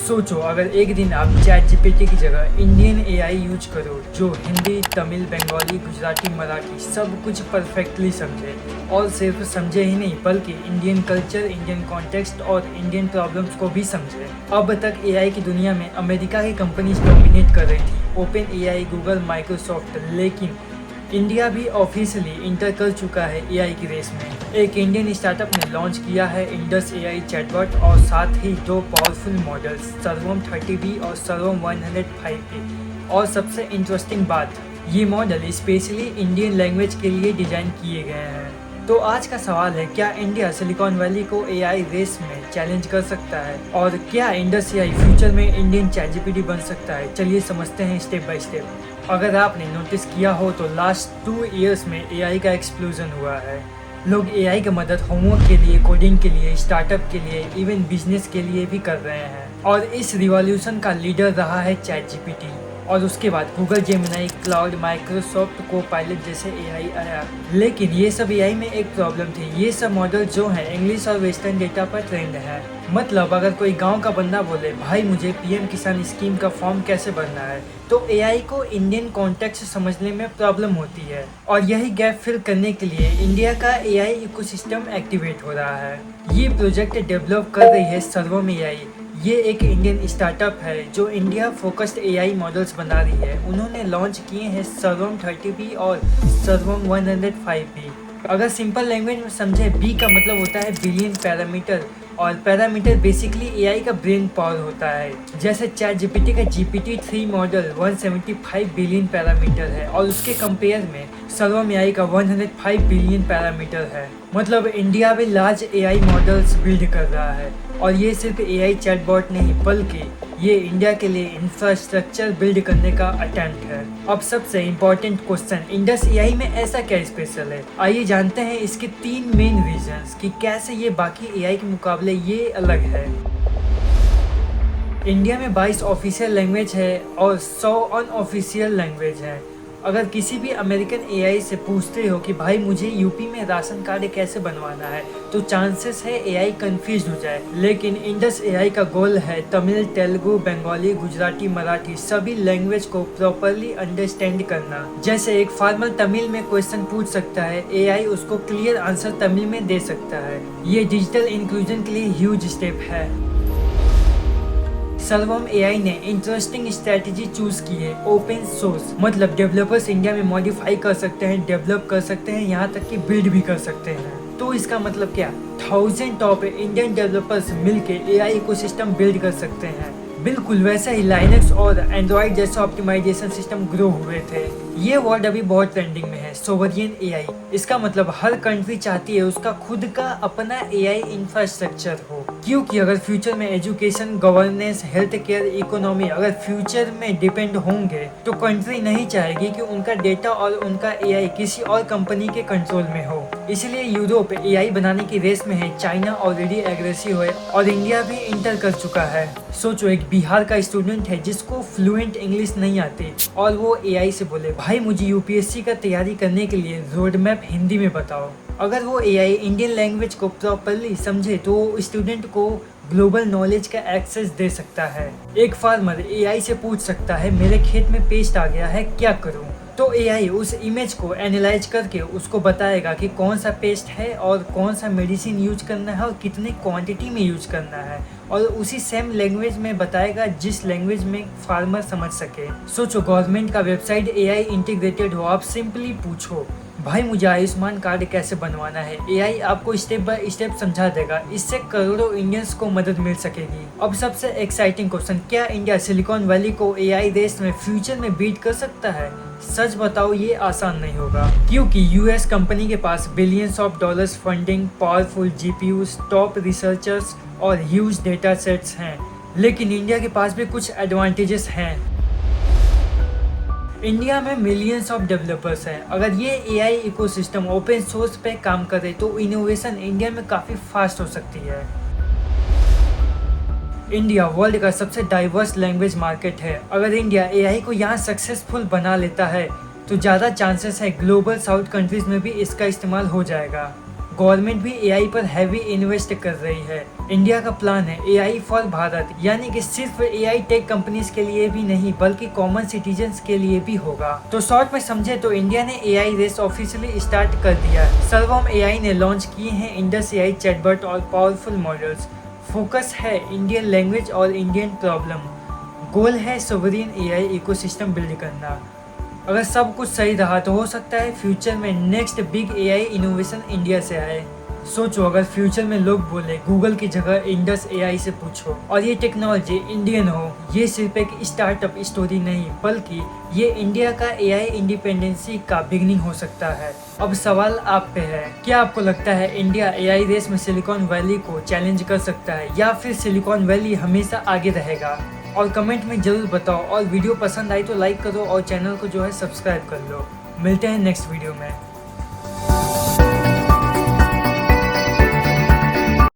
सोचो अगर एक दिन आप चैट जीपीटी की जगह इंडियन एआई यूज करो जो हिंदी, तमिल, बंगाली, गुजराती, मराठी सब कुछ परफेक्टली समझे, और सिर्फ समझे ही नहीं बल्कि इंडियन कल्चर, इंडियन कॉन्टेक्स्ट और इंडियन प्रॉब्लम्स को भी समझे। अब तक एआई की दुनिया में अमेरिका की कंपनीज डोमिनेट कर रही थी, ओपन एआई, गूगल, माइक्रोसॉफ्ट, लेकिन इंडिया भी ऑफिशियली इंटर कर चुका है एआई की रेस में। एक इंडियन स्टार्टअप ने लॉन्च किया है इंडस एआई चैटबॉट और साथ ही दो पावरफुल मॉडल्स सर्वम 30B और सर्वम 105B। और सबसे इंटरेस्टिंग बात, ये मॉडल स्पेशली इंडियन लैंग्वेज के लिए डिजाइन किए गए हैं। तो आज का सवाल है, क्या इंडिया सिलिकॉन वैली को एआई रेस में चैलेंज कर सकता है, और क्या इंडस एआई फ्यूचर में इंडियन चैट जीपीटी बन सकता है? चलिए समझते हैं स्टेप बाय स्टेप। अगर आपने नोटिस किया हो तो लास्ट 2 इयर्स में एआई का एक्सप्लोजन हुआ है। लोग एआई की मदद होमवर्क के लिए, कोडिंग के लिए, स्टार्टअप के लिए, इवन बिजनेस के लिए भी कर रहे हैं। और इस रिवॉल्यूशन का लीडर रहा है चैट जीपीटी, और उसके बाद Google Gemini, cloud, Microsoft Copilot जैसे एआई आया। लेकिन ये सब एआई में एक प्रॉब्लम थी, ये सब मॉडल जो हैं इंग्लिश और वेस्टर्न डेटा पर ट्रेंड है। मतलब अगर कोई गांव का बंदा बोले भाई मुझे पीएम किसान स्कीम का फॉर्म कैसे भरना है, तो एआई को इंडियन कॉन्टेक्स्ट समझने में प्रॉब्लम होती है। और यही गैप फिल करने के लिए इंडिया का एआई इकोसिस्टम एक्टिवेट हो रहा है। ये प्रोजेक्ट डेवलप कर रही है सर्वम एआई। ये एक इंडियन स्टार्टअप है जो इंडिया फोकस्ड एआई मॉडल्स बना रही है। उन्होंने लॉन्च किए हैं सर्वम 30B और सर्वम 105B। अगर सिंपल लैंग्वेज में समझे, बी का मतलब होता है बिलियन पैरामीटर, और पैरामीटर बेसिकली एआई का ब्रेन पावर होता है। जैसे चैट जीपीटी का GPT-3 मॉडल 175 बिलियन पैरामीटर है, और उसके कंपेयर में सर्वम एआई का 105 बिलियन पैरामीटर है। मतलब इंडिया भी लार्ज एआई मॉडल्स बिल्ड कर रहा है। और ये सिर्फ एआई चैटबॉट नहीं, बल्कि ये इंडिया के लिए इंफ्रास्ट्रक्चर बिल्ड करने का अटेम्प्ट है। अब सबसे इम्पोर्टेंट क्वेश्चन, इंडस एआई में ऐसा क्या स्पेशल है? आइए जानते हैं इसके 3 मेन रीजंस कि कैसे ये बाकी एआई के मुकाबले ये अलग है। इंडिया में 22 ऑफिशियल लैंग्वेज है और 100 अनऑफिशियल लैंग्वेज है। अगर किसी भी अमेरिकन एआई से पूछते हो कि भाई मुझे यूपी में राशन कार्ड कैसे बनवाना है, तो चांसेस है एआई कंफ्यूज हो जाए। लेकिन इंडस एआई का गोल है तमिल, तेलुगु, बंगाली, गुजराती, मराठी सभी लैंग्वेज को प्रॉपरली अंडरस्टैंड करना। जैसे एक फार्मर तमिल में क्वेश्चन पूछ सकता है, एआई उसको क्लियर आंसर तमिल में दे सकता है। ये डिजिटल इंक्लूजन के लिए ह्यूज स्टेप है। सर्वम एआई ने इंटरेस्टिंग स्ट्रेटेजी चूज की है, ओपन सोर्स। मतलब डेवलपर्स इंडिया में मॉडिफाई कर सकते हैं, डेवलप कर सकते हैं, यहाँ तक कि बिल्ड भी कर सकते हैं। तो इसका मतलब क्या? 1000 टॉप इंडियन डेवलपर्स मिलके एआई इकोसिस्टम बिल्ड कर सकते हैं। बिल्कुल वैसा ही लाइनक्स और एंड्रॉइड जैसा ऑप्टिमाइजेशन सिस्टम ग्रो हुए थे। ये वर्ड अभी बहुत ट्रेंडिंग में है, सोवरियन एआई। इसका मतलब हर कंट्री चाहती है उसका खुद का अपना एआई इंफ्रास्ट्रक्चर हो, क्योंकि अगर फ्यूचर में education, governance, health care, economy अगर फ्यूचर में डिपेंड होंगे, तो कंट्री नहीं चाहेगी कि उनका डेटा और उनका एआई किसी और कंपनी के कंट्रोल में हो। इसलिए यूरोप एआई बनाने की रेस में है, चाइना ऑलरेडी एग्रेसिव है और इंडिया भी इंटर कर चुका है। सोचो एक बिहार का स्टूडेंट है जिसको फ्लुएंट इंग्लिश नहीं आती, और वो एआई से बोले भाई मुझे यूपीएससी का तैयारी करने के लिए रोड मैप हिंदी में बताओ। अगर वो एआई इंडियन लैंग्वेज को प्रॉपरली समझे तो वो स्टूडेंट को ग्लोबल नॉलेज का एक्सेस दे सकता है। एक फार्मर एआई से पूछ सकता है मेरे खेत में पेस्ट आ गया है, क्या करूं? तो एआई उस इमेज को एनालाइज करके उसको बताएगा कि कौन सा पेस्ट है और कौन सा मेडिसिन यूज करना है और कितने क्वांटिटी में यूज करना है, और उसी सेम लैंग्वेज में बताएगा जिस लैंग्वेज में फार्मर समझ सके। सोचो गवर्नमेंट का वेबसाइट एआई इंटीग्रेटेड हो, आप सिंपली पूछो भाई मुझे आयुष्मान कार्ड कैसे बनवाना है, एआई आपको स्टेप बाय स्टेप समझा देगा। इससे करोड़ों इंडियंस को मदद मिल सकेगी। अब सबसे एक्साइटिंग क्वेश्चन, क्या इंडिया सिलिकॉन वैली को एआई रेस में फ्यूचर में बीट कर सकता है? सच बताओ ये आसान नहीं होगा, क्योंकि यूएस कंपनी के पास billions of dollars funding, powerful GPUs, top researchers और ह्यूज डेटा सेट्स हैं। लेकिन इंडिया के पास भी कुछ एडवांटेजेस हैं। इंडिया में मिलियंस ऑफ डेवलपर्स हैं। अगर ये एआई इकोसिस्टम ओपन सोर्स पे काम करे तो इनोवेशन इंडिया में काफ़ी फास्ट हो सकती है। इंडिया वर्ल्ड का सबसे डाइवर्स लैंग्वेज मार्केट है। अगर इंडिया एआई को यहाँ सक्सेसफुल बना लेता है तो ज़्यादा चांसेस है ग्लोबल साउथ कंट्रीज में भी इसका इस्तेमाल हो जाएगा। गवर्नमेंट भी एआई पर हैवी इन्वेस्ट कर रही है। इंडिया का प्लान है एआई फॉर भारत, यानी कि सिर्फ एआई टेक कंपनीज के लिए भी नहीं बल्कि कॉमन सिटीजन्स के लिए भी होगा। तो शॉर्ट में समझे तो इंडिया ने एआई रेस ऑफिशियली स्टार्ट कर दिया है। सर्वम एआई ने लॉन्च किए हैं इंडस एआई चैटबॉट और पावरफुल मॉडल्स। फोकस है इंडियन लैंग्वेज और इंडियन प्रॉब्लम। गोल है सोवरेन एआई इकोसिस्टम बिल्ड करना। अगर सब कुछ सही रहा तो हो सकता है फ्यूचर में next big AI innovation India से आए। सोचो अगर फ्यूचर में लोग बोले गूगल की जगह इंडस एआई से पूछो और ये टेक्नोलॉजी इंडियन हो। ये सिर्फ एक स्टार्टअप स्टोरी नहीं बल्कि ये इंडिया का एआई इंडिपेंडेंसी का बिगनिंग हो सकता है। अब सवाल आप पे है, क्या आपको लगता है इंडिया एआई रेस में सिलिकॉन वैली को चैलेंज कर सकता है या फिर सिलिकॉन वैली हमेशा आगे रहेगा? और कमेंट में जरूर बताओ। और वीडियो पसंद आई तो लाइक करो और चैनल को जो है सब्सक्राइब कर लो। मिलते हैं नेक्स्ट वीडियो में।